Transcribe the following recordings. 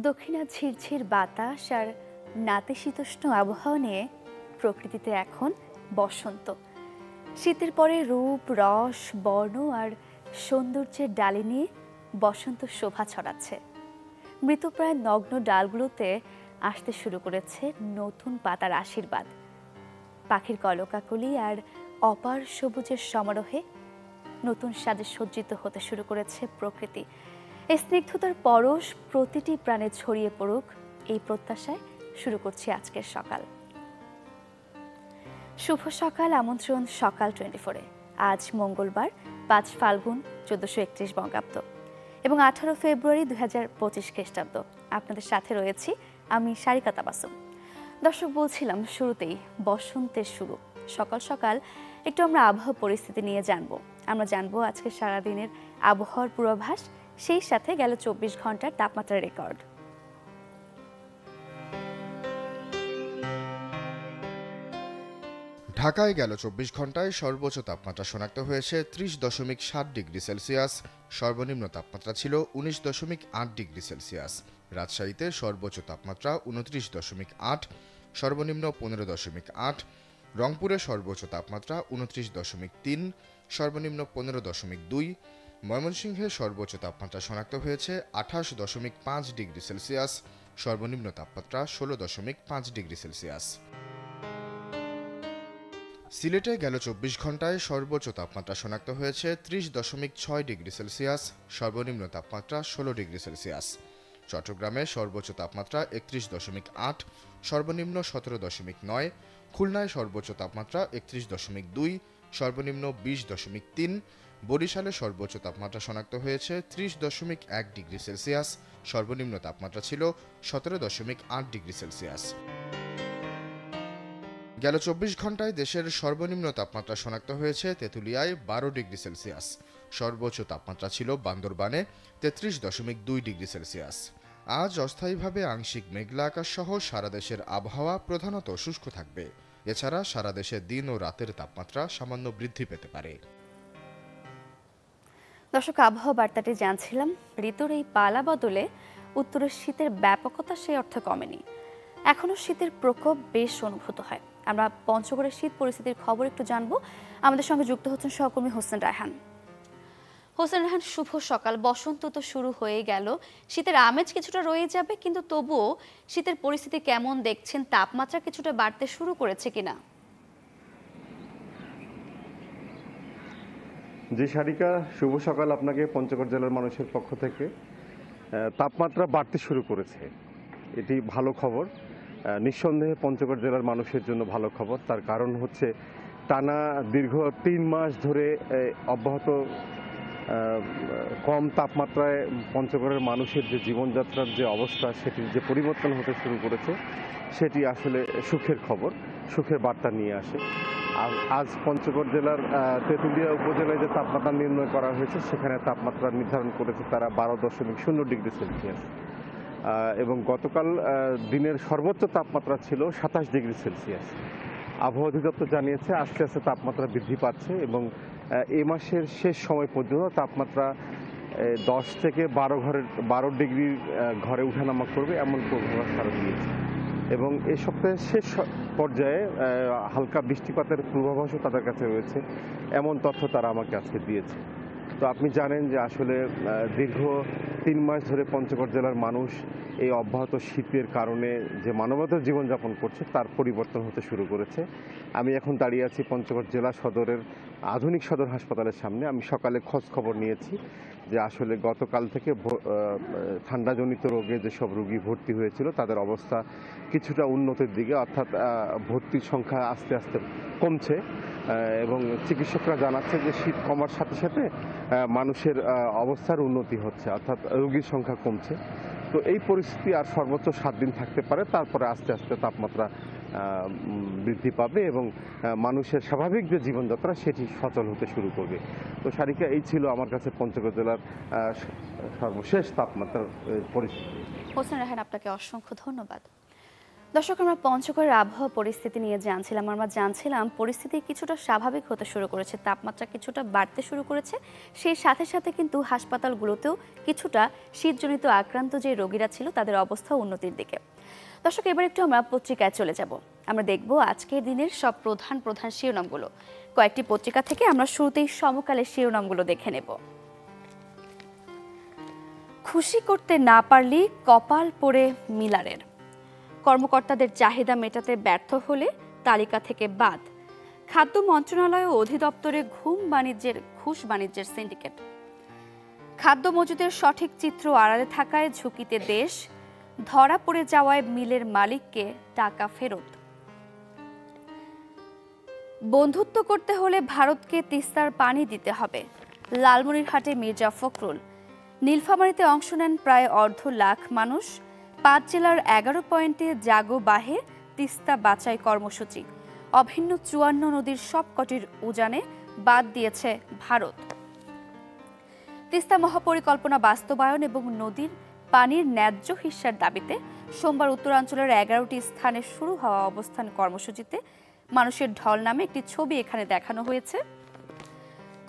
দক্ষিণা ঝিরঝির বাতাস আর নাতিশীতোষ্ণ আবহাওয়া নিয়ে প্রকৃতিতে এখন বসন্ত। শীতের পরে রূপ, রস, বর্ণ আর সৌন্দর্যের ডালি নিয়ে বসন্ত শোভা ছড়াচ্ছে। মৃতপ্রায় নগ্ন ডালগুলোতে আসতে শুরু করেছে নতুন পাতার আশীর্বাদ। পাখির কলকাকলি আর অপার সবুজের সমারোহে নতুন সাজে সজ্জিত হতে শুরু করেছে প্রকৃতি। এই স্নিগ্ধতার পরশ প্রতিটি প্রাণে ছড়িয়ে পড়ুক, এই প্রত্যাশায় শুরু করছি আজকের সকাল। শুভ সকাল, আমন্ত্রণ সকাল 24-এ। আজ মঙ্গলবার 5 ফাল্গুন 1431 বঙ্গাব্দ এবং 18 ফেব্রুয়ারি 2025 খ্রিস্টাব্দ। আপনাদের সাথে রয়েছি আমি সারিকা তাবাসুম। দর্শক, বলছিলাম শুরুতেই বসন্তের শুরু। সকাল সকাল একটু আমরা আবহাওয়া পরিস্থিতি নিয়ে জানবো। আমরা জানবো আজকে সারাদিনের আবহাওয়ার পূর্বাভাস, সেই সাথে গেল 24 ঘন্টার তাপমাত্রার রেকর্ড। ঢাকায় গেল 24 ঘন্টায় সর্বোচ্চ তাপমাত্রা শনাক্ত হয়েছে 30.7 ডিগ্রি সেলসিয়াস, সর্বনিম্ন তাপমাত্রা ছিল 19.8 ডিগ্রি সেলসিয়াস। রাজশাহীতে সর্বোচ্চ তাপমাত্রা 29.8, সর্বনিম্ন 15.8। রংপুরে সর্বোচ্চ তাপমাত্রা 29.3, সর্বনিম্ন 15.2। ময়মনসিংহে সর্বোচ্চ তাপমাত্রা শনাক্ত হয়েছে 28.5 ডিগ্রি সেলসিয়াস, সর্বনিম্ন তাপমাত্রা 16.5 ডিগ্রি সেলসিয়াস। সিলেটে গেল 24 ঘন্টায় সর্বোচ্চ তাপমাত্রা শনাক্ত হয়েছে 30.6 ডিগ্রি সেলসিয়াস, সর্বনিম্ন তাপমাত্রা 16 ডিগ্রি সেলসিয়াস। চট্টগ্রামে সর্বোচ্চ তাপমাত্রা 31.8, সর্বনিম্ন 17.9। খুলনায় সর্বোচ্চ তাপমাত্রা 31.2, সর্বনিম্ন 20.3। বরিশালে সর্বোচ্চ তাপমাত্রা শনাক্ত হয়েছে 30.1 ডিগ্রি সেলসিয়াস, সর্বনিম্ন তাপমাত্রা ছিল 17.8 ডিগ্রি সেলসিয়াস। গেল 24 ঘন্টায় দেশের সর্বনিম্ন তাপমাত্রা শনাক্ত হয়েছে তেঁতুলিয়ায় 12 ডিগ্রি সেলসিয়াস, সর্বোচ্চ তাপমাত্রা ছিল বান্দরবানে 33.2 ডিগ্রি সেলসিয়াস। আজ অস্থায়ীভাবে আংশিক মেঘলা আকাশ সহ সারা দেশের আবহাওয়া প্রধানত শুষ্ক থাকবে। এছাড়া সারা দেশে দিন ও রাতের তাপমাত্রা সামান্য বৃদ্ধি পেতে পারে। দর্শক, আবহাওয়া বার্তাটি জানছিলাম। ঋতুর এই পালা বদলে উত্তরের শীতের ব্যাপকতা সেই অর্থে কমেনি। এখনো শীতের প্রকোপ বেশ অনুভূত হয়। আমরা পঞ্চগড়ের শীত পরিস্থিতির খবর একটু জানবো। আমাদের সঙ্গে যুক্ত হচ্ছেন সহকর্মী হোসেন রায়হান। হোসেন রায়হান, শুভ সকাল। বসন্ত তো শুরু হয়ে গেল, শীতের আমেজ কিছুটা রয়ে যাবে, কিন্তু তবুও শীতের পরিস্থিতি কেমন দেখছেন? তাপমাত্রা কিছুটা বাড়তে শুরু করেছে কিনা? জি সারিকা, শুভ সকাল আপনাকে পঞ্চগড় জেলার মানুষের পক্ষ থেকে। তাপমাত্রা বাড়তে শুরু করেছে, এটি ভালো খবর। নিঃসন্দেহে পঞ্চগড় জেলার মানুষের জন্য ভালো খবর। তার কারণ হচ্ছে টানা দীর্ঘ 3 মাস ধরে অব্যাহত কম তাপমাত্রায় পঞ্চগড়ের মানুষের যে জীবনযাত্রার যে অবস্থা, সেটির যে পরিবর্তন হতে শুরু করেছে, সেটি আসলে সুখের খবর, সুখের বার্তা নিয়ে আসে। আজ পঞ্চগড় জেলার তেঁতুলিয়া উপজেলায় যে তাপমাত্রা নির্ণয় করা হয়েছে, সেখানে তাপমাত্রা নির্ধারণ করেছে তারা 12.0 ডিগ্রি সেলসিয়াস এবং গতকাল দিনের সর্বোচ্চ তাপমাত্রা ছিল 27 ডিগ্রি সেলসিয়াস। আবহাওয়া অধিদপ্তর জানিয়েছে আস্তে আস্তে তাপমাত্রা বৃদ্ধি পাচ্ছে এবং এ মাসের শেষ সময় পর্যন্ত তাপমাত্রা 10 থেকে 12 ডিগ্রির ঘরে উঠানামা করবে, এমন পূর্বাভাস তারা দিয়েছে। এবং এই সপ্তাহের শেষ পর্যায়ে হালকা বৃষ্টিপাতের পূর্বাভাসও তাদের কাছে রয়েছে, এমন তথ্য তারা আমাকে আজকে দিয়েছে। তো আপনি জানেন যে আসলে দীর্ঘ 3 মাস ধরে পঞ্চগড় জেলার মানুষ এই অব্যাহত শীতের কারণে যে মানবতার জীবনযাপন করছে, তার পরিবর্তন হতে শুরু করেছে। আমি এখন দাঁড়িয়ে আছি পঞ্চগড় জেলা সদরের আধুনিক সদর হাসপাতালের সামনে। আমি সকালে খোঁজ খবর নিয়েছি যে আসলে গতকাল থেকে ঠান্ডাজনিত রোগে যেসব রোগী ভর্তি হয়েছিল, তাদের অবস্থা কিছুটা উন্নতির দিকে, অর্থাৎ ভর্তির সংখ্যা আস্তে আস্তে কমছে এবং চিকিৎসকরা জানাচ্ছে যে শীত কমার সাথে সাথে মানুষের অবস্থার উন্নতি হচ্ছে, অর্থাৎ রোগীর সংখ্যা কমছে। তো এই পরিস্থিতি আর সর্বোচ্চ 7 দিন থাকতে পারে, তারপরে আস্তে আস্তে তাপমাত্রা বৃদ্ধি পাবে এবং মানুষের স্বাভাবিক যে জীবনযাত্রা, সেটি সচল হতে শুরু করবে। তো সারিকা, এই ছিল আমার কাছে পঞ্চগড় জেলার সর্বশেষ তাপমাত্রার পরিস্থিতি। হোসেন রায়হান, আপনাকে অসংখ্য ধন্যবাদ। দর্শক, আমরা পঞ্চগড়ের আবহাওয়া পরিস্থিতি নিয়ে আমরা জানছিলাম পরিস্থিতি কিছুটা স্বাভাবিক হতে শুরু করেছে, তাপমাত্রা কিছুটা বাড়তে শুরু করেছে। সেই সাথে সাথে কিন্তু হাসপাতালগুলোতেও কিছুটা শীতজনিত আক্রান্ত যে রোগীরা ছিল তাদের অবস্থা উন্নতির দিকে। দর্শক, এবার একটু আমরা পত্রিকায় চলে যাব। আমরা দেখব আজকের দিনের সব প্রধান প্রধান শিরোনামগুলো। কয়েকটি পত্রিকা থেকে আমরা শুরুতেই সমকালের শিরোনামগুলো দেখে নেব। খুশি করতে না পারলেই কপাল পোড়ে মিলারের। কর্মকর্তাদের চাহিদা মেটাতে ব্যর্থ হলে তালিকা থেকে বাদ। খাদ্য মন্ত্রণালয় ও অধিদপ্তরে ঘুষ বাণিজ্যের সিন্ডিকেট। খাদ্য মজুদের সঠিক চিত্র আড়ালে থাকায় ঝুঁকিতে দেশ। ধরা পড়ে যাওয়ায় মিলের মালিককে টাকা ফেরত। বন্ধুত্ব করতে হলে ভারতকে তিস্তার পানি দিতে হবে। লালমনিরহাটে মির্জা ফখরুল। নীলফামারীতে অংশ নেন প্রায় 1.5 লাখ মানুষ। 5 জেলার 11 পয়েন্টে জাগো বাহে তিস্তা বাঁচাই কর্মসূচি। অভিন্ন 54 নদীর সবকটির উজানে বাদ দিয়েছে ভারত। তিস্তা মহাপরিকল্পনা বাস্তবায়ন এবং নদীর পানির ন্যায্য হিস্যার দাবিতে সোমবার উত্তরাঞ্চলের 11টি স্থানে শুরু হওয়া অবস্থান কর্মসূচিতে মানুষের ঢল নামে একটি ছবি এখানে দেখানো হয়েছে।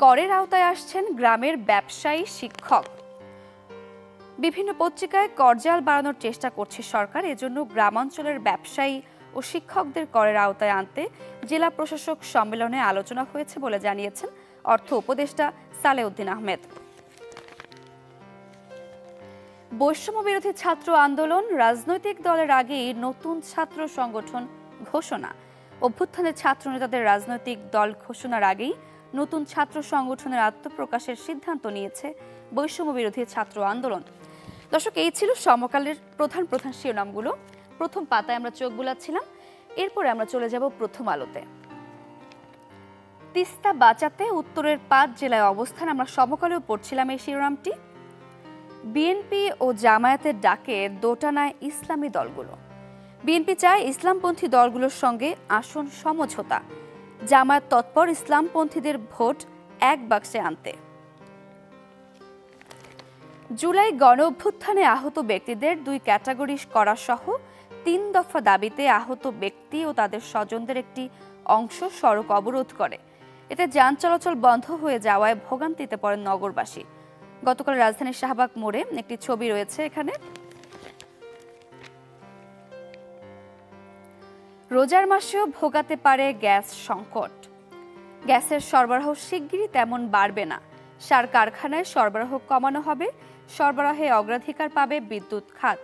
করের আওতায় আসছেন গ্রামের ব্যবসায়ী, শিক্ষক। বিভিন্ন পত্রিকায় করজাল বাড়ানোর চেষ্টা করছে সরকার। এজন্য গ্রামাঞ্চলের ব্যবসায়ী ও শিক্ষকদের করের আওতায় আনতে জেলা প্রশাসক সম্মেলনে আলোচনা হয়েছে বলে জানিয়েছেন অর্থ উপদেষ্টা সালেউদ্দিন আহমেদ। বৈষম্য বিরোধী ছাত্র আন্দোলন, রাজনৈতিক দলের আগেই নতুন ছাত্র সংগঠন ঘোষণা। অভ্যুত্থানের ছাত্র নেতাদের রাজনৈতিক দল ঘোষণার আগেই নতুন ছাত্র সংগঠনের আত্মপ্রকাশের সিদ্ধান্ত নিয়েছে বৈষম্য বিরোধী ছাত্র আন্দোলন। দর্শক, এই ছিল সমকালের প্রধান প্রধান শিরোনামগুলো। প্রথম পাতায় আমরা চোখ বুলাচ্ছিলাম, এরপরে আমরা চলে যাব প্রথম আলোতে। তিস্তা বাঁচাতে উত্তরের 5 জেলায় অবস্থান, আমরা সমকালেও পড়ছিলাম এই শিরোনামটি। বিএনপি ও জামায়াতের ডাকে দোটানায় ইসলামী দলগুলো। বিএনপি চায় ইসলামপন্থী দলগুলোর সঙ্গে আসন সমঝোতা। জামায়াত তৎপর ইসলামপন্থীদের ভোট এক বাক্সে আনতে। জুলাই গণ অভ্যুত্থানে আহত ব্যক্তিদের 2 ক্যাটাগরি করা সহ 3 দফা দাবিতে আহত ব্যক্তি ও তাদের স্বজনদের একটি অংশ সড়ক অবরোধ করে। এতে যান চলাচল বন্ধ হয়ে যাওয়ায় ভোগান্তিতে পড়েন নগরবাসী। গতকাল রাজধানীর শাহবাগ মোড়ে একটি ছবি রয়েছে এখানে। রোজার মাসেও ভোগাতে পারে গ্যাস সংকট। গ্যাসের সরবরাহ শিগগিরই তেমন বাড়বে না। সার কারখানায় সরবরাহ কমানো হবে। সরবরাহে অগ্রাধিকার পাবে বিদ্যুৎ খাত।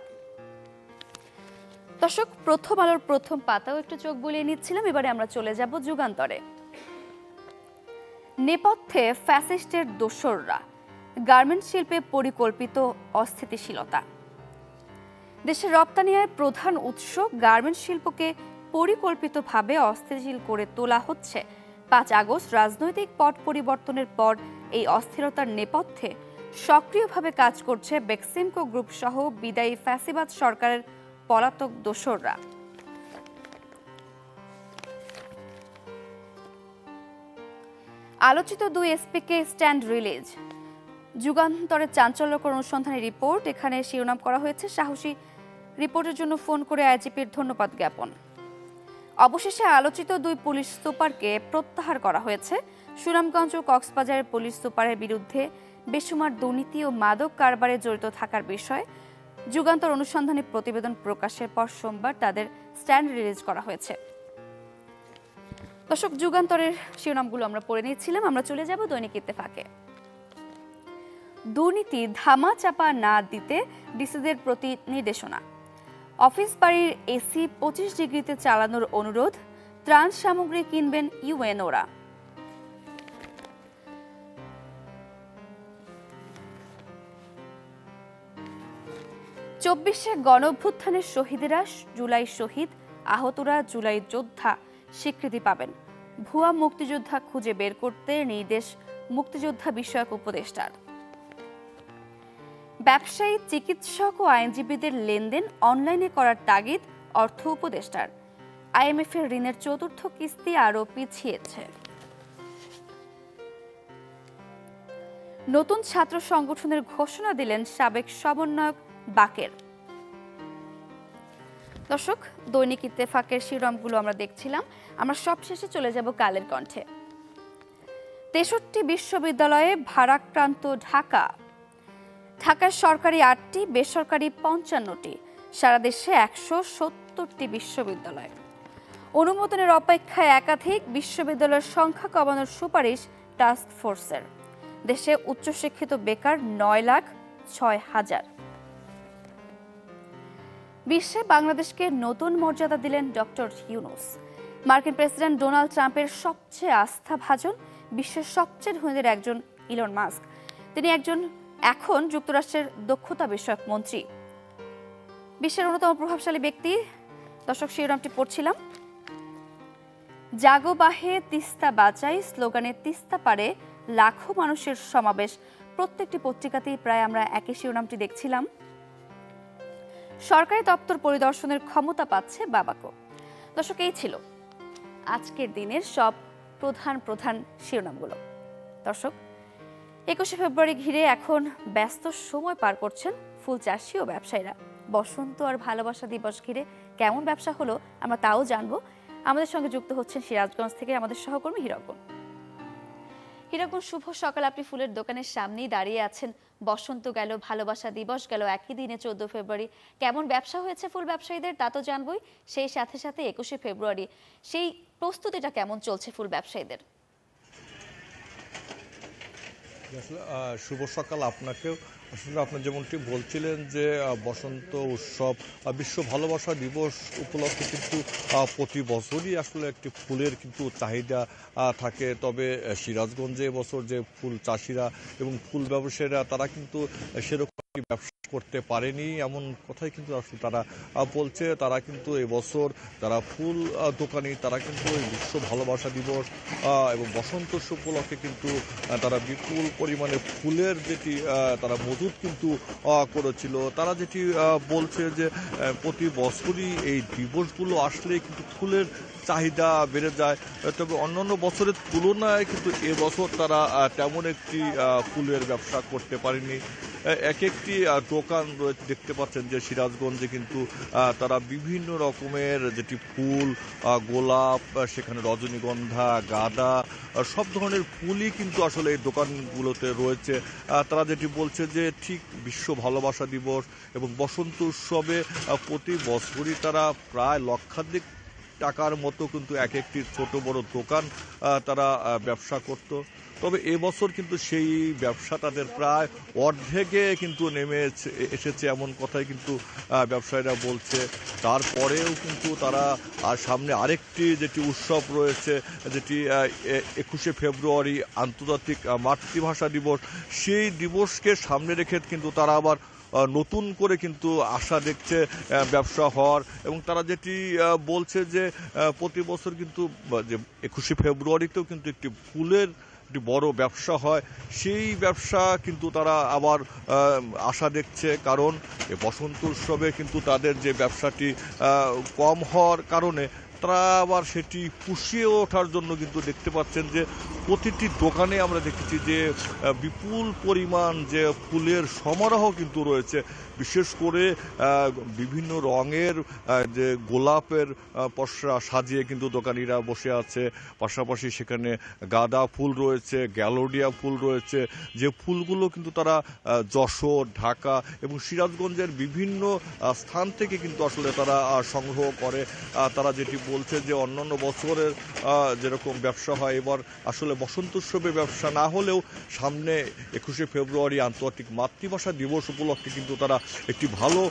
দর্শক, প্রথম আলোর প্রথম পাতাও একটু চোখ বুলিয়ে নিচ্ছিলাম। এবারে আমরা চলে যাব যুগান্তরে। নেপথ্যে ফ্যাসিস্টের দোসররা, গার্মেন্টস শিল্পে পরিকল্পিত অস্থিতিশীলতা। দেশের রপ্তানি আয়ের প্রধান উৎস গার্মেন্টস শিল্পকে পরিকল্পিতভাবে অস্থিতিশীল করে তোলা হচ্ছে। 5 আগস্ট রাজনৈতিক পট পরিবর্তনের পর এই অস্থিরতার নেপথ্যে সক্রিয়ভাবে কাজ করছে বেক্সিমকো গ্রুপ সহ বিদায়ী ফ্যাসিবাদ সরকারের পলাতক দোসররা। আলোচিত 2 এসপিকে স্ট্যান্ড রিলিজ। যুগান্তরের চাঞ্চল্যকর অনুসন্ধানী রিপোর্ট, এখানে শিরোনাম করা হয়েছে সাহসী রিপোর্টের জন্য ফোন করে আইজিপির ধন্যবাদ জ্ঞাপন। অবশেষে আলোচিত 2 পুলিশ সুপারকে প্রত্যাহার করা হয়েছে। সুনামগঞ্জ ও কক্সবাজারের পুলিশ সুপারের বিরুদ্ধে বেসুমার দুর্নীতি ও মাদক কারবারে জড়িত থাকার বিষয়ে যুগান্তর অনুসন্ধানী প্রতিবেদন প্রকাশের পর সোমবার তাদের স্ট্যান্ড রিলিজ করা হয়েছে। দর্শক, যুগান্তরের শিরোনামগুলো আমরা পড়ে নিয়েছিলাম। আমরা চলে যাব দৈনিক ইত্তেফাকে। দুর্নীতি ধামা চাপা না দিতে ডিসিদের প্রতি নির্দেশনা। অফিস বাড়ির এসি 25 ডিগ্রিতে চালানোর অনুরোধ। ত্রাণ সামগ্রী কিনবেন ইউএনওরা। চব্বিশে গণ অভ্যুত্থানের শহীদেরা জুলাই শহীদ, আহতরা জুলাই যোদ্ধা স্বীকৃতি পাবেন। ভুয়া মুক্তিযোদ্ধা খুঁজে বের করতে নির্দেশ মুক্তিযোদ্ধা বিষয়ক উপদেষ্টার। ব্যবসায়ী, চিকিৎসক ও আইনজীবীদের লেনদেন অনলাইনে করার তাগিদ অর্থ উপদেষ্টার। আইএমএফ এর ঋণের 4র্থ কিস্তি আরও পিছিয়েছে। নতুন ছাত্র সংগঠনের ঘোষণা দিলেন সাবেক সমন্বয়ক বাকের। দর্শক, দৈনিক ইত্তেফাকের শিরোনামগুলো আমরা দেখছিলাম। আমরা সবশেষে চলে যাব কালের কণ্ঠে। 63 বিশ্ববিদ্যালয়ে ভারাক্রান্ত ঢাকা। ঢাকায় সরকারি 8টি, বেসরকারি 55টি, সারা দেশে 170টি বিশ্ববিদ্যালয়। অনুমোদনের অপেক্ষায় একাধিক বিশ্ববিদ্যালয়ের সংখ্যা কমানোর সুপারিশ টাস্ক ফোর্সের। দেশে উচ্চশিক্ষিত বেকার 9,06,000। বিশ্বে বাংলাদেশকে নতুন মর্যাদা দিলেন ডক্টর ইউনূস। মার্কিন প্রেসিডেন্ট ডোনাল্ড ট্রাম্পের সবচেয়ে আস্থাভাজন, বিশ্বের সবচেয়ে ধনীদের একজন ইলন মাস্ক। তিনি এখন যুক্তরাষ্ট্রের দক্ষতা বিষয়ক মন্ত্রী। বিশ্বের অন্যতম প্রভাবশালী ব্যক্তি। দর্শক, শিরোনামটি পড়ছিলাম, জাগো বাহে তিস্তা বাঁচাই স্লোগানে তিস্তা পারে লাখো মানুষের সমাবেশ। প্রত্যেকটি পত্রিকাতেই প্রায় আমরা একই শিরোনামটি দেখছিলাম। সরকারি দপ্তর পরিদর্শনের ক্ষমতা পাচ্ছে বাবাকো। দর্শক, এই ছিল আজকের দিনের সব প্রধান শিরোনামগুলো। দর্শক, 21শে ফেব্রুয়ারি ঘিরে এখন ব্যস্ত সময় পার করছেন ফুল চাষি ও ব্যবসায়ীরা। বসন্ত আর ভালোবাসা দিবস ঘিরে কেমন ব্যবসা হলো আমরা তাও জানবো। আমাদের সঙ্গে যুক্ত হচ্ছেন সিরাজগঞ্জ থেকে আমাদের সহকর্মী হিরকন। হিরকন, শুভ সকাল। আপনি ফুলের দোকানের সামনেই দাঁড়িয়ে আছেন। বসন্ত গেল, ভালোবাসা দিবস গেল, একই দিনে 14 ফেব্রুয়ারি। কেমন ব্যবসা হয়েছে ফুল ব্যবসায়ীদের তা তো জানবই, সেই সাথে 21শে ফেব্রুয়ারি, সেই প্রস্তুতিটা কেমন চলছে ফুল ব্যবসায়ীদের? আসলে শুভ সকাল আপনাকেও। আসলে আপনি যেমনটি বলছিলেন যে বসন্ত উৎসব, বিশ্ব ভালোবাসা দিবস উপলক্ষে কিন্তু প্রতি বছরই আসলে একটি ফুলের কিন্তু চাহিদা থাকে। তবে সিরাজগঞ্জে এবছর যে ফুল চাষিরা এবং ফুল ব্যবসায়ীরা তারা কিন্তু সেরকম ব্যবসা করতে পারেনি, এমন কথাই কিন্তু আসলে তারা বলছে। তারা কিন্তু এবছর যারা ফুল দোকানি তারা কিন্তু বিশ্ব ভালোবাসা দিবস এবং বসন্ত উৎসব উপলক্ষে কিন্তু তারা বিপুল পরিমাণে ফুলের যেটি তারা মজুত কিন্তু করেছিল। তারা যেটি বলছে যে প্রতি বছরই এই দিবসগুলো আসলে কিন্তু ফুলের চাহিদা বেড়ে যায়। তবে অন্যান্য বছরের তুলনায় কিন্তু এবছর তারা তেমন একটি ফুলের ব্যবসা করতে পারেনি। এক একটি দোকান দেখতে পাচ্ছেন যে সিরাজগঞ্জে কিন্তু তারা বিভিন্ন রকমের যেটি ফুল, গোলাপ, সেখানে রজনীগন্ধা, গাঁদা, সব ধরনের ফুলই কিন্তু আসলে এই দোকানগুলোতে রয়েছে। তারা যেটি বলছে যে ঠিক বিশ্ব ভালোবাসা দিবস এবং বসন্ত উৎসবে প্রতি বছরই তারা প্রায় লক্ষাধিক টাকার মতো কিন্তু এক একটি ছোট বড় দোকান তারা ব্যবসা করত। তবে এবছর কিন্তু সেই ব্যবসা তাদের প্রায় অর্ধেকে কিন্তু নেমে এসেছে, এমন কথাই কিন্তু ব্যবসায়ীরা বলছে। তারপরেও কিন্তু তারা সামনে আরেকটি যেটি উৎসব রয়েছে, যেটি 21শে ফেব্রুয়ারি আন্তর্জাতিক মাতৃভাষা দিবস, সেই দিবসকে সামনে রেখে কিন্তু তারা আবার নতুন করে কিন্তু আশা দেখছে ব্যবসা হওয়ার। এবং তারা যেটি বলছে যে প্রতি বছর কিন্তু যে 21শে ফেব্রুয়ারিতেও কিন্তু একটি ফুলের একটি বড় ব্যবসা হয়, সেই ব্যবসা কিন্তু তারা আবার আশা দেখছে। কারণ বসন্ত উৎসবে কিন্তু তাদের যে ব্যবসাটি কম হওয়ার কারণে তারা আবার সেটি পুষিয়ে ওঠার জন্য কিন্তু দেখতে পাচ্ছেন যে প্রতিটি দোকানে আমরা দেখেছি যে বিপুল পরিমাণ যে ফুলের সমারোহ কিন্তু রয়েছে। বিশেষ করে বিভিন্ন রঙের যে গোলাপের পসরা সাজিয়ে কিন্তু দোকানিরা বসে আছে। পাশাপাশি সেখানে গাঁদা ফুল রয়েছে, গ্যালোডিয়া ফুল রয়েছে, যে ফুলগুলো কিন্তু তারা যশোর, ঢাকা এবং সিরাজগঞ্জের বিভিন্ন স্থান থেকে কিন্তু আসলে তারা সংগ্রহ করে। তারা যেটি বলছে যে অন্যান্য বছরের যেরকম ব্যবসা হয়, এবার আসলে বসন্ত উৎসবে ব্যবসা না হলেও সামনে 21শে ফেব্রুয়ারি আন্তর্জাতিক মাতৃভাষা দিবস উপলক্ষে কিন্তু তারা একটি ভালো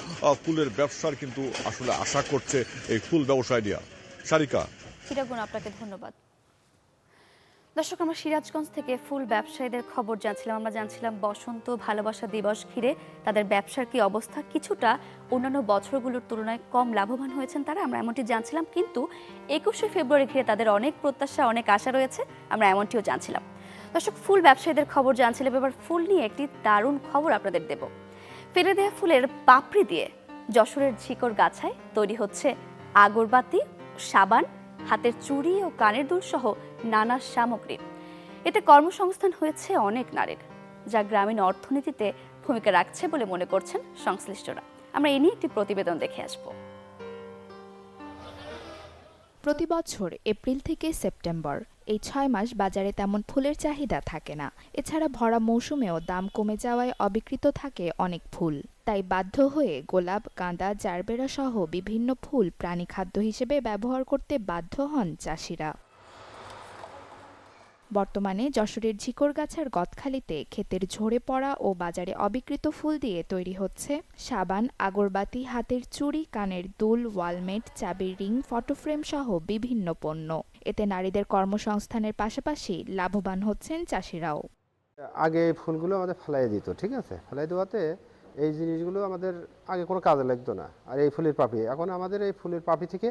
ফুলের ব্যবসার কিন্তু আসলে আশা করছে এই ফুল ব্যবসায়ীরা। সারিকা, হিরকন, আপনাকে ধন্যবাদ। দর্শক, আমরা সিরাজগঞ্জ থেকে ফুল ব্যবসায়ীদের খবর জানছিলাম। আমরা জানছিলাম বসন্ত ভালোবাসা দিবস ঘিরে তাদের ব্যবসার কি অবস্থা। কিছুটা অন্যান্য বছরগুলোর তুলনায় কম লাভবান হয়েছেন তারা, আমরা এমনটি জানছিলাম। কিন্তু 21শে ফেব্রুয়ারি ঘিরে তাদের অনেক প্রত্যাশা, অনেক আশা রয়েছে, আমরা এমনটিও জানছিলাম। দর্শক, ফুল ব্যবসায়ীদের খবর জানছিলাম। এবার ফুল নিয়ে একটি দারুণ খবর আপনাদের দেব। ফেলে দেওয়া ফুলের পাপড়ি দিয়ে যশোরের ঝিকর গাছায় তৈরি হচ্ছে আগরবাতি, সাবান, হাতের চুড়ি ও কানের দুল সহ নানা সামগ্রী। এতে কর্মসংস্থান হয়েছে অনেক নারীর, যা গ্রামীণ অর্থনীতিতে ভূমিকা রাখছে বলে মনে করছেন সংশ্লিষ্টরা। আমরা এ নিয়ে একটি প্রতিবেদন দেখে আসব। প্রতি বছর এপ্রিল থেকে সেপ্টেম্বর এই 6 মাস বাজারে তেমন ফুলের চাহিদা থাকে না। এছাড়া ভরা মৌসুমেও দাম কমে যাওয়ায় অবিক্রিত থাকে অনেক ফুল। তাই বাধ্য হয়ে গোলাপ, গাঁদা, জারবেরা সহ বিভিন্ন ফুল প্রাণী খাদ্য হিসেবে ব্যবহার করতে বাধ্য হন চাষিরা। বর্তমানে যশোরের ঝিকরগাছার গদখালিতে ক্ষেতের ঝরে পড়া ও বাজারে অবিক্রিত ফুল দিয়ে তৈরি হচ্ছে সাবান, আগরবাতি, হাতের চুড়ি, কানের দুল, ওয়ালমেট, চাবির রিং, ফটোফ্রেম সহ বিভিন্ন পণ্য। এতে নারীদের কর্মসংস্থানের পাশাপাশি লাভবান হচ্ছেন চাষিরাও। আগে এই ফুলগুলো আমাদের ফেলাই দিত, ঠিক আছে, ফেলাই দেওয়াতে এই জিনিসগুলো আমাদের আগে কোনো কাজে লাগতো না। আর এই ফুলের পাপড়ি, এখন আমাদের এই ফুলের পাপড়ি থেকে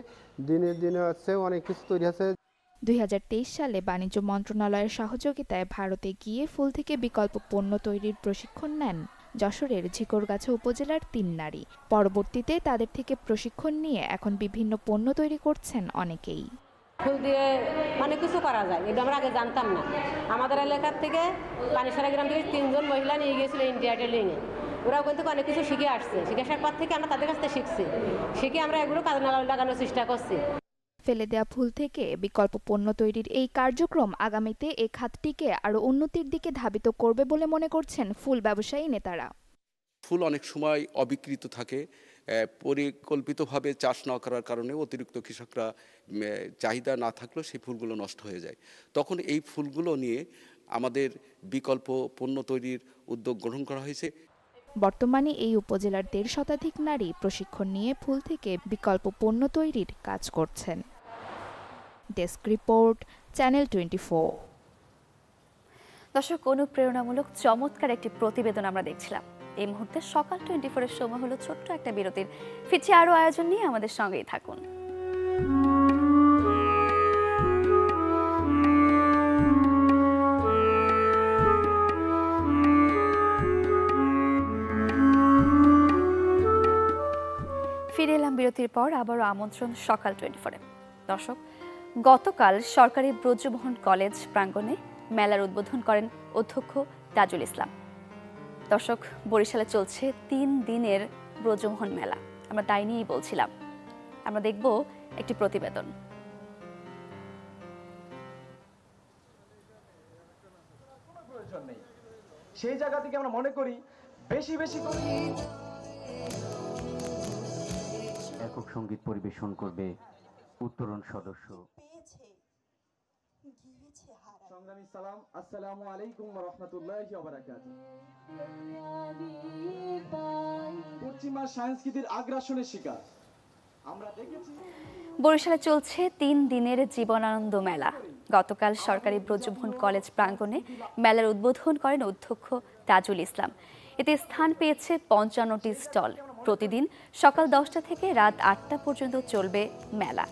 দিনে দিনে হচ্ছে অনেক কিছু তৈরি হচ্ছে। 2023 সালে বাণিজ্য মন্ত্রণালয়ের সহযোগিতায় ভারতে গিয়ে ফুল থেকে বিকল্প পণ্য তৈরির প্রশিক্ষণ নেন যশোরের ঝিকরগাছা উপজেলার 3 নারী। পরবর্তীতে তাদের থেকে প্রশিক্ষণ নিয়ে এখন বিভিন্ন পণ্য তৈরি করছেন অনেকেই। ফুল দিয়ে অনেক কিছু করা যায়, এটা আমরা আগে জানতাম না। আমাদের এলাকার থেকে পানিসারা গ্রাম থেকে 3 জন মহিলা নিয়ে গিয়েছিল ইন্ডিয়া টেলিংয়ে। ওরাও কিন্তু অনেক কিছু শিখে আসছে। শিখে আসার পর থেকে আমরা তাদের কাছ থেকে শিখে আমরা এগুলো কাজে লাগানোর চেষ্টা করছি। ফেলে দেওয়া ফুল থেকে বিকল্প পণ্য তৈরির এই কার্যক্রম আগামীতে এই খাতটিকে আরও উন্নতির দিকে ধাবিত করবে বলে মনে করছেন ফুল ব্যবসায়ী নেতারা। ফুল অনেক সময় অবিকৃত থাকে, পরিকল্পিতভাবে চাষ না করার কারণে অতিরিক্ত কৃষকরা চাহিদা না থাকলেও সেই ফুলগুলো নষ্ট হয়ে যায়। তখন এই ফুলগুলো নিয়ে আমাদের বিকল্প পণ্য তৈরির উদ্যোগ গ্রহণ করা হয়েছে। বর্তমানে এই উপজেলার 1.5 শতাধিক নারী প্রশিক্ষণ নিয়ে ফুল থেকে বিকল্প পণ্য তৈরির কাজ করছেন। Desk report, channel 24। দর্শক, অনুপ্রেরণামূলক চমৎকার একটি প্রতিবেদন আমরা দেখছিলাম। এই মুহূর্তে সকাল 24-এর সময় হলো ছোট্ট একটা বিরতির। ফিরছি আরও আয়োজন নিয়ে, আমাদের সঙ্গেই থাকুন। ফিরে এলাম বিরতির পর। আবারও আমন্ত্রণ সকাল 24-এ। দর্শক, গতকাল সরকারি ব্রজমোহন কলেজ প্রাঙ্গণে মেলার উদ্বোধন করেন অধ্যক্ষ তাজুল ইসলাম। দর্শক, বরিশালে চলছে 3 দিনের ব্রজমোহন মেলা। আমরা তাই নিয়েই বলছিলাম। আমরা দেখব একটি প্রতিবেদন। সেই জায়গা থেকে আমরা মনে করি বেশি বেশি করে একক সঙ্গীত পরিবেশন করবে উত্তরণ সদস্য। সংগ্রামী সালাম, আসসালামু আলাইকুম ওয়া রাহমাতুল্লাহি ওয়া বারাকাতুহু। পশ্চিমা সংস্কৃতির আগ্রাসনের শিকার আমরা দেখেছি। বরিশালে চলছে 3 দিনের জীবনানন্দ মেলা। গতকাল সরকারি ব্রজমোহন কলেজ প্রাঙ্গণে মেলার উদ্বোধন করেন অধ্যক্ষ তাজুল ইসলাম। এতে স্থান পেয়েছে 55টি স্টল। প্রতিদিন সকাল 10টা থেকে রাত 8টা পর্যন্ত চলবে মেলা।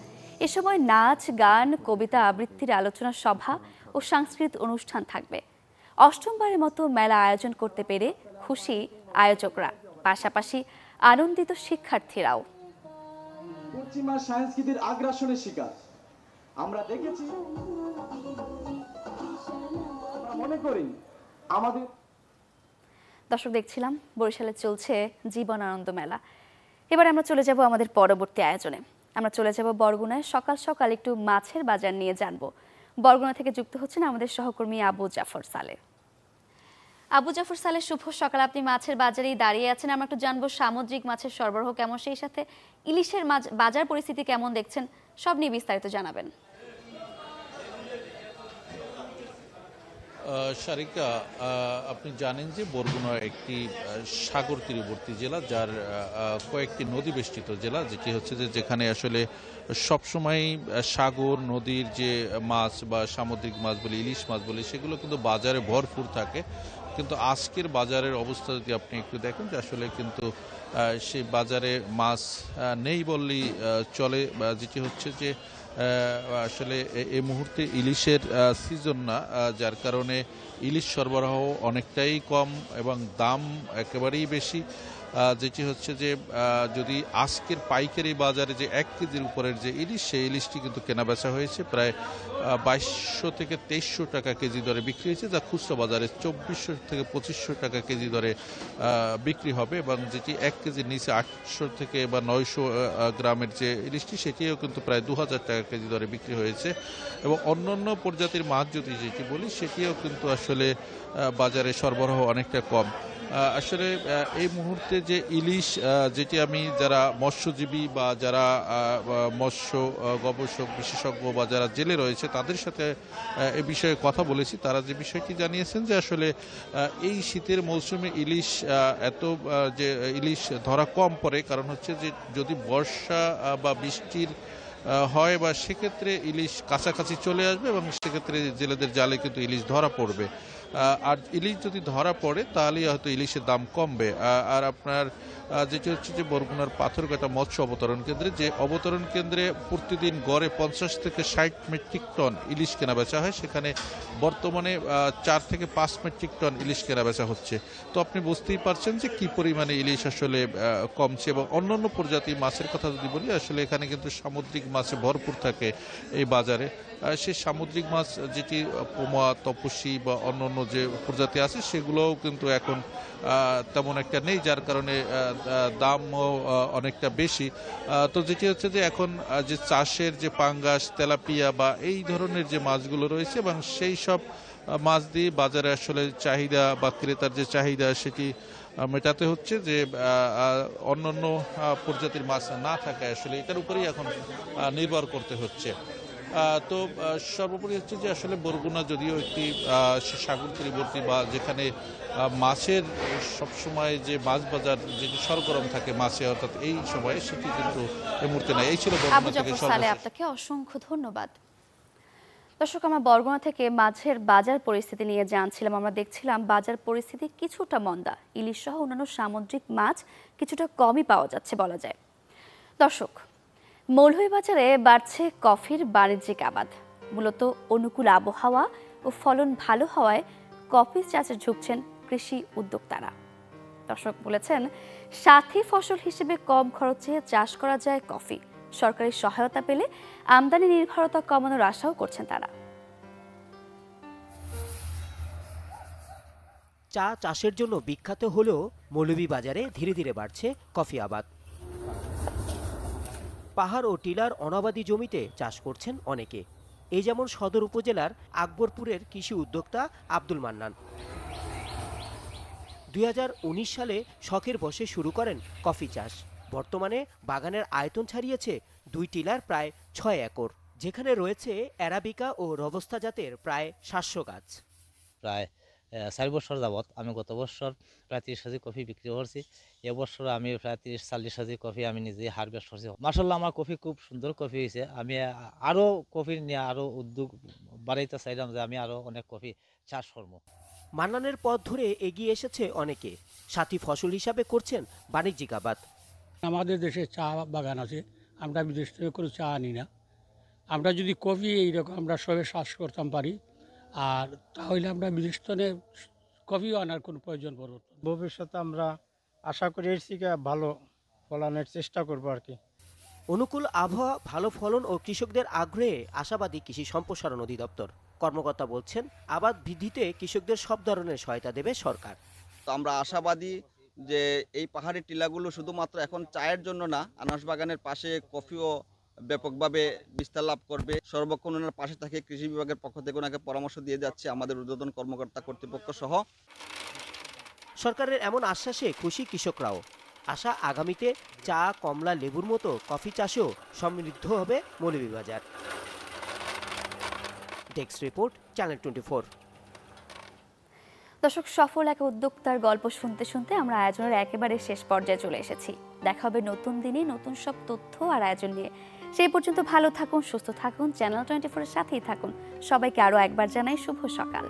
এ সময় নাচ, গান, কবিতা আবৃত্তির আলোচনা সভা ও সাংস্কৃতিক অনুষ্ঠান থাকবে। 8মবারের মতো মেলা আয়োজন করতে পেরে খুশি আয়োজকরা, পাশাপাশি আনন্দিত শিক্ষার্থীরাও। পশ্চিমা সংস্কৃতির আগ্রাসনের শিকার আমরা দেখেছি। আমরা মনে করি আমাদের। দর্শক, দেখছিলাম বরিশালে চলছে জীবনানন্দ মেলা। এবার আমরা চলে যাব আমাদের পরবর্তী আয়োজনে। আমরা চলে যাব বরগুনায়। সকাল সকাল একটু মাছের বাজার নিয়ে জানবো। বরগুনা থেকে যুক্ত হচ্ছেন আমাদের সহকর্মী আবু জাফর সালে। আবু জাফর সালে, শুভ সকাল। আপনি মাছের বাজারেই দাঁড়িয়ে আছেন। আমরা একটু জানবো সামুদ্রিক মাছের সরবরাহ কেমন, সেই সাথে ইলিশের বাজার পরিস্থিতি কেমন দেখছেন, সব নিয়ে বিস্তারিত জানাবেন। সারিকা, আপনি জানেন যে বরগুনা একটি সাগর তীরবর্তী জেলা, যার কয়েকটি নদী বেষ্টিত জেলা, যেটি হচ্ছে যে যেখানে আসলে সবসময় সাগর নদীর যে মাছ বা সামুদ্রিক মাছ বলি, ইলিশ মাছ বলি, সেগুলো কিন্তু বাজারে ভরপুর থাকে। কিন্তু আজকের বাজারের অবস্থা যদি আপনি একটু দেখেন, যে আসলে কিন্তু সেই বাজারে মাছ নেই বললেই চলে, যেটি হচ্ছে যে আসলে এই মুহূর্তে ইলিশের সিজন না, যার কারণে ইলিশ সরবরাহ অনেকটাই কম এবং দাম একেবারেই বেশি। যেটি হচ্ছে যে যদি আজকের পাইকারি বাজারে যে 1 কেজির উপরের যে ইলিশ, সেই ইলিশটি কিন্তু কেনাবেচা হয়েছে প্রায় 2200 থেকে 2300 টাকা কেজি দরে বিক্রি হয়েছে, যা খুচরা বাজারে 2400 থেকে 2500 টাকা কেজি দরে বিক্রি হবে, এবং যেটি 1 কেজির নিচে 800 থেকে বা 900 গ্রামের যে ইলিশটি, সেটিও কিন্তু প্রায় 2000 টাকা কেজি দরে বিক্রি হয়েছে। এবং অন্যান্য প্রজাতির মাছ যদি যেটি বলি, সেটিও কিন্তু আসলে বাজারে সরবরাহ অনেকটা কম। আসলে এই মুহূর্তে যে ইলিশ, যেটি আমি যারা মৎস্যজীবী বা যারা মৎস্য গবেষক বিশেষজ্ঞ বা যারা জেলে রয়েছে তাদের সাথে এ বিষয়ে কথা বলেছি, তারা যে বিষয়টি জানিয়েছেন যে আসলে এই শীতের মৌসুমে ইলিশ যে ইলিশ ধরা কম পড়ে, কারণ হচ্ছে যে যদি বর্ষা বা বৃষ্টির হয় বা সেক্ষেত্রে ইলিশ কাছাকাছি চলে আসবে এবং সেক্ষেত্রে জেলেদের জালে কিন্তু ইলিশ ধরা পড়বে। আর ইলিশ যদি ধরা পড়ে তাহলেই হয়তো ইলিশের দাম কমবে। আর আপনার যেটি হচ্ছে যে বরগুনার পাথরঘাটা মৎস্য অবতরণ কেন্দ্রে, যে অবতরণ কেন্দ্রে প্রতিদিন গড়ে 50 থেকে 60 মেট্রিক টন ইলিশ কেনাবেচা হয়, সেখানে বর্তমানে 4 থেকে 5 মেট্রিক টন ইলিশ কেনাবেচা হচ্ছে। তো আপনি বুঝতেই পারছেন যে কি পরিমাণে ইলিশ আসলে কমছে। এবং অন্যান্য প্রজাতির মাছের কথা যদি বলি, আসলে এখানে কিন্তু সামুদ্রিক মাছে ভরপুর থাকে এই বাজারে। সেই সামুদ্রিক মাছ যেটি পোমা, তপসী বা অন্যান্য যে প্রজাতি আছে, সেগুলোও কিন্তু এখন তেমন একটা নেই, যার কারণে দামও অনেকটা বেশি। তো যেটি হচ্ছে যে এখন যে চাষের যে পাঙ্গাস, তেলাপিয়া বা এই ধরনের যে মাছগুলো রয়েছে, এবং সেই সব মাছ দিয়ে বাজারে আসলে চাহিদা বা ক্রেতার যে চাহিদা সেটি মেটাতে হচ্ছে, যে অন্যান্য প্রজাতির মাছ না থাকায় আসলে এটার উপরেই এখন নির্ভর করতে হচ্ছে। তো সর্বোপরি হচ্ছে যে আসলে বরগুনা যদিও একটি সাগর তীরবর্তী বা যেখানে মাছের সবসময় যে মাছ বাজার যেটি সরগরম থাকে মাছে, অর্থাৎ এই সময়ে, সেটি কিন্তু এই মুহূর্তে নাই। এই ছিল বরগুনা থেকে আপনাকে অসংখ্য ধন্যবাদ। দর্শক, আমরা বরগুনা থেকে মাছের বাজার পরিস্থিতি নিয়ে জানছিলাম। আমরা দেখছিলাম বাজার পরিস্থিতি কিছুটা মন্দা, ইলিশ সহ অন্যান্য সামুদ্রিক মাছ কিছুটা কমই পাওয়া যাচ্ছে বলা যায়। দর্শক, মৌলভীবাজারে বাড়ছে কফির বাণিজ্যিক আবাদ। মূলত অনুকূল আবহাওয়া ও ফলন ভালো হওয়ায় কফি চাষে ঝুঁকছেন কৃষি উদ্যোক্তারা। দর্শক বলেছেন, সাথী ফসল হিসেবে কম খরচে চাষ করা যায় কফি। সরকারি সহায়তা পেলে আমদানি নির্ভরতা কমানোর আশাও করছেন তারা। চা চাষের জন্য বিখ্যাত হলেও মৌলভীবাজারে ধীরে ধীরে বাড়ছে কফি আবাদ। পাহাড় ও টিলার অনাবাদি জমিতে চাষ করছেন অনেকে। এই যেমন সদর উপজেলার আকবরপুরের কৃষি উদ্যোক্তা আব্দুল মান্নান। 2019 সালে শখের বশে শুরু করেন কফি চাষ। বর্তমানে বাগানের আয়তন ছাড়িয়েছে 2 টিলার প্রায় 6 একর, যেখানে রয়েছে অ্যারাবিকা ও রবস্তা জাতের প্রায় 700 গাছ। প্রায় 4 বছর যাবৎ আমি গত বছর প্রায় 30 কেজি কফি বিক্রি করছি। এবছর আমি প্রায় 30-40 কেজি কফি আমি নিজে হারভেস্ট করছি। মাশাআল্লাহ, আমার কফি খুব সুন্দর কফি হয়েছে। আমি আরও কফি নিয়ে আরও উদ্যোগ বাড়াইতে চাইলাম যে আমি আরও অনেক কফি চাষ করব। মান্নানের পথ ধরে এগিয়ে এসেছে অনেকে। সাথী ফসল হিসাবে করছেন বাণিজ্যিক আবাদ। আমাদের দেশে চা বাগান আছে, আমরা বিদেশ থেকে করে চা আনি না। আমরা যদি কফি এইরকম আমরা সবে চাষ করতাম পারি, আর তাহলে আমরা বিদেশ থেকে কফিও আনার কোনো প্রয়োজন পড়ব। ভবিষ্যতে আমরা আশা করি এর থেকে ভালো ফলনের চেষ্টা করবো আর কি। অনুকূল আবহাওয়া, ভালো ফলন ও কৃষকদের আগ্রহে আশাবাদী কৃষি সম্প্রসারণ অধিদপ্তর। কর্মকর্তা বলছেন, আবাদ বৃদ্ধিতে কৃষকদের সব ধরনের সহায়তা দেবে সরকার। তো আমরা আশাবাদী যে এই পাহাড়ি টিলাগুলো শুধুমাত্র এখন চায়ের জন্য না, আনারস বাগানের পাশে কফিও ব্যাপকভাবে বিস্তার লাভ করবে। সর্বক্ষণ ওনার পাশে থাকে কৃষি বিভাগের পক্ষ থেকে ওনাকে পরামর্শ দিয়ে যাচ্ছে আমাদের ঊর্ধ্বতন কর্মকর্তা কর্তৃপক্ষ সহ। সরকারের এমন আশ্বাসে খুশি কৃষকরাও। আশা, আগামীতে চা, কমলা, লেবুর মতো কফি চাষেও সমৃদ্ধ হবে মৌলভীবাজার। Desk report, channel 24। দর্শক, সফল এক উদ্যোক্তার গল্প শুনতে শুনতে আমরা আয়োজনের একেবারে শেষ পর্যায়ে চলে এসেছি। দেখা হবে নতুন দিনে নতুন সব তথ্য আর আয়োজন নিয়ে। সেই পর্যন্ত ভালো থাকুন, সুস্থ থাকুন, চ্যানেল 24 এর সাথেই থাকুন। সবাইকে আরও একবার জানাই শুভ সকাল।